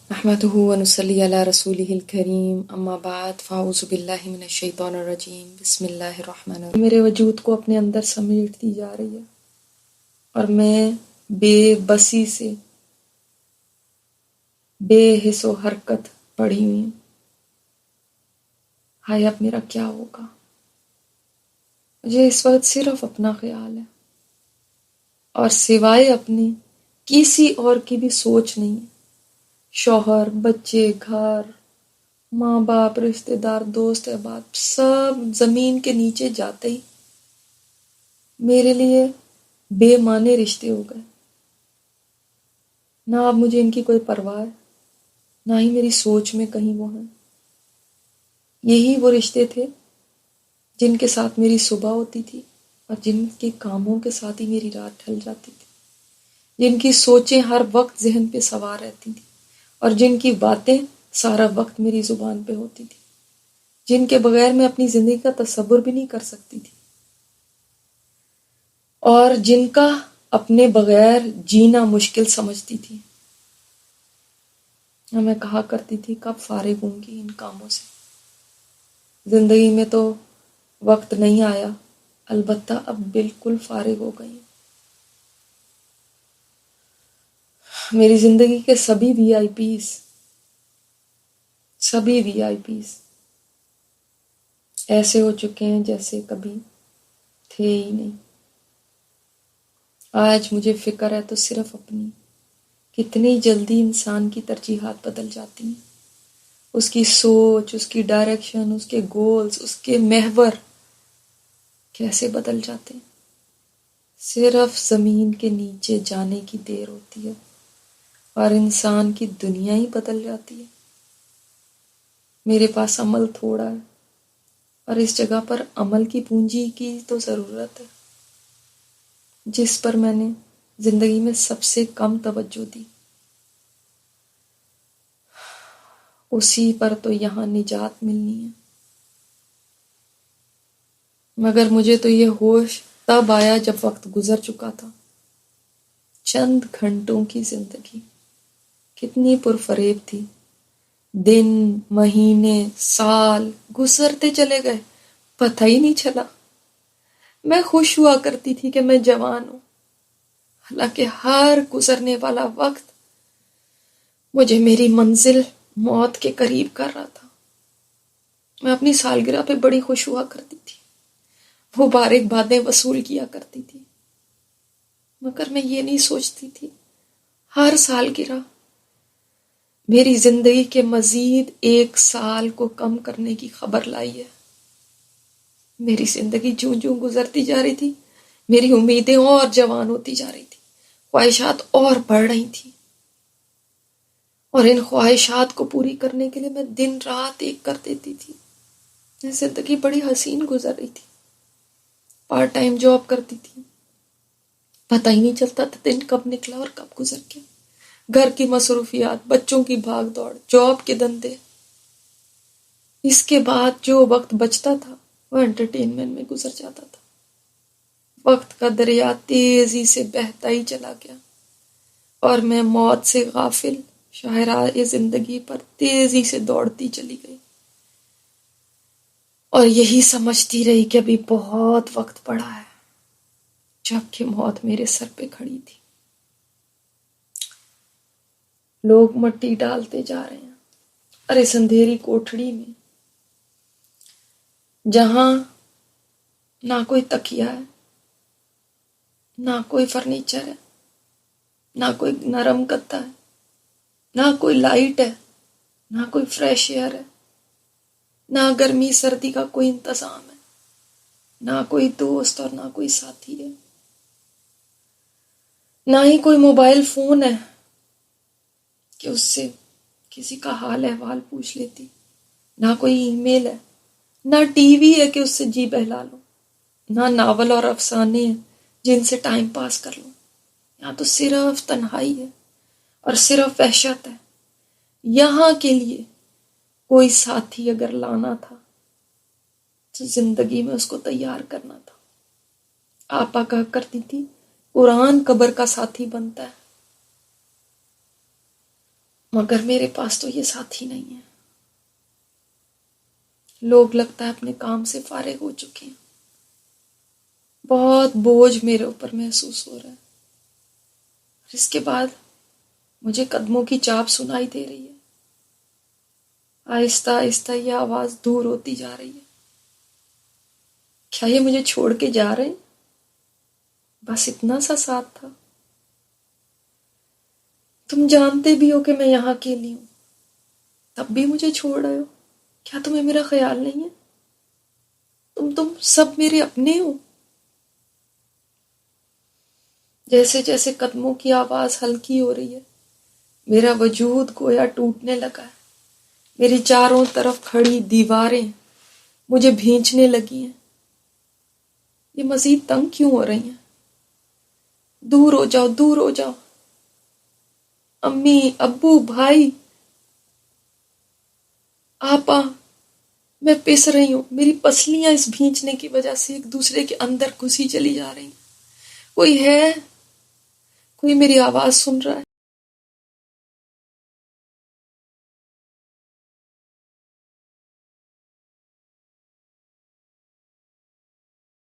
نحمده ونصلي على رسوله الكريم اما بعد فاعوذ باللہ من الشیطان الرجیم بسم اللہ الرحمن الرحیم۔ میرے وجود کو اپنے اندر سمیٹتی جا رہی ہے اور میں بے بسی سے بے حس و حرکت پڑی ہوئی ہوں۔ ہائے اب میرا کیا ہوگا؟ مجھے اس وقت صرف اپنا خیال ہے اور سوائے اپنی کسی اور کی بھی سوچ نہیں ہے۔ شوہر، بچے، گھر، ماں باپ، رشتہ دار، دوست احباب سب زمین کے نیچے جاتے ہی میرے لیے بے معنی رشتے ہو گئے۔ نہ اب مجھے ان کی کوئی پرواہ ہے، نہ ہی میری سوچ میں کہیں وہ ہیں۔ یہی وہ رشتے تھے جن کے ساتھ میری صبح ہوتی تھی اور جن کے کاموں کے ساتھ ہی میری رات ڈھل جاتی تھی، جن کی سوچیں ہر وقت ذہن پہ سوار رہتی تھیں اور جن کی باتیں سارا وقت میری زبان پہ ہوتی تھی، جن کے بغیر میں اپنی زندگی کا تصور بھی نہیں کر سکتی تھی اور جن کا اپنے بغیر جینا مشکل سمجھتی تھی۔ اور میں کہا کرتی تھی کب فارغ ہوں گی ان کاموں سے، زندگی میں تو وقت نہیں آیا، البتہ اب بالکل فارغ ہو گئی ہوں۔ میری زندگی کے سبھی وی آئی پیز ایسے ہو چکے ہیں جیسے کبھی تھے ہی نہیں۔ آج مجھے فکر ہے تو صرف اپنی، کتنی جلدی انسان کی ترجیحات بدل جاتی ہیں، اس کی سوچ، اس کی ڈائریکشن، اس کے گولز، اس کے محور کیسے بدل جاتے ہیں۔ صرف زمین کے نیچے جانے کی دیر ہوتی ہے اور انسان کی دنیا ہی بدل جاتی ہے۔ میرے پاس عمل تھوڑا ہے اور اس جگہ پر عمل کی پونجی کی تو ضرورت ہے، جس پر میں نے زندگی میں سب سے کم توجہ دی، اسی پر تو یہاں نجات ملنی ہے۔ مگر مجھے تو یہ ہوش تب آیا جب وقت گزر چکا تھا۔ چند گھنٹوں کی زندگی کتنی پرفریب تھی، دن، مہینے، سال گزرتے چلے گئے، پتہ ہی نہیں چلا۔ میں خوش ہوا کرتی تھی کہ میں جوان ہوں، حالانکہ ہر گزرنے والا وقت مجھے میری منزل موت کے قریب کر رہا تھا۔ میں اپنی سالگرہ پہ بڑی خوش ہوا کرتی تھی، مبارکبادیں وصول کیا کرتی تھی، مگر میں یہ نہیں سوچتی تھی ہر سالگرہ میری زندگی کے مزید 1 سال کو کم کرنے کی خبر لائی ہے۔ میری زندگی جوں جوں گزرتی جا رہی تھی، میری امیدیں اور جوان ہوتی جا رہی تھی، خواہشات اور بڑھ رہی تھی، اور ان خواہشات کو پوری کرنے کے لیے میں دن رات ایک کر دیتی تھی۔ زندگی بڑی حسین گزر رہی تھی، پارٹ ٹائم جاب کرتی تھی، پتہ ہی نہیں چلتا تھا دن کب نکلا اور کب گزر گیا۔ گھر کی مصروفیات، بچوں کی بھاگ دوڑ، جاب کے دندے، اس کے بعد جو وقت بچتا تھا وہ انٹرٹینمنٹ میں گزر جاتا تھا۔ وقت کا دریا تیزی سے بہتا ہی چلا گیا اور میں موت سے غافل شاہراہ زندگی پر تیزی سے دوڑتی چلی گئی اور یہی سمجھتی رہی کہ ابھی بہت وقت پڑا ہے، جبکہ موت میرے سر پہ کھڑی تھی۔ لوگ مٹی ڈالتے جا رہے ہیں اور اس اندھیری کوٹھڑی میں، جہاں نہ کوئی تکیہ ہے، نہ کوئی فرنیچر ہے، نہ کوئی نرم گدا ہے، نہ کوئی لائٹ ہے، نہ کوئی فریش ایئر ہے، نہ گرمی سردی کا کوئی انتظام ہے، نہ کوئی دوست اور نہ کوئی ساتھی ہے، نہ ہی کوئی موبائل فون ہے کہ اس سے کسی کا حال احوال پوچھ لیتی، نہ کوئی ای میل ہے، نہ ٹی وی ہے کہ اس سے جی بہلا لو، نہ ناول اور افسانے ہیں جن سے ٹائم پاس کر لو۔ یہاں تو صرف تنہائی ہے اور صرف وحشت ہے۔ یہاں کے لیے کوئی ساتھی اگر لانا تھا تو زندگی میں اس کو تیار کرنا تھا۔ آپا کہا کرتی تھی قرآن قبر کا ساتھی بنتا ہے، مگر میرے پاس تو یہ ساتھی نہیں ہے. لوگ لگتا ہے اپنے کام سے فارغ ہو چکے ہیں. بہت بوجھ میرے اوپر محسوس ہو رہا ہے. اس کے بعد مجھے قدموں کی چاپ سنائی دے رہی ہے. آہستہ آہستہ یہ آواز دور ہوتی جا رہی ہے. کیا یہ مجھے چھوڑ کے جا رہے ہیں؟ بس اتنا سا ساتھ تھا. تم جانتے بھی ہو کہ میں یہاں اکیلی ہوں، تب بھی مجھے چھوڑ رہے ہو. کیا تمہیں میرا خیال نہیں ہے؟ تم سب میرے اپنے ہو. جیسے جیسے قدموں کی آواز ہلکی ہو رہی ہے، میرا وجود گویا ٹوٹنے لگا ہے. میری چاروں طرف کھڑی دیواریں مجھے بھینچنے لگی ہیں. یہ مزید تنگ کیوں ہو رہی ہیں؟ دور ہو جاؤ، دور ہو جاؤ. امی، ابو، بھائی، آپا، میں پس رہی ہوں. میری پسلیاں اس بھینچنے کی وجہ سے ایک دوسرے کے اندر گھسی چلی جا رہی ہیں. کوئی ہے؟ کوئی میری آواز سن رہا ہے؟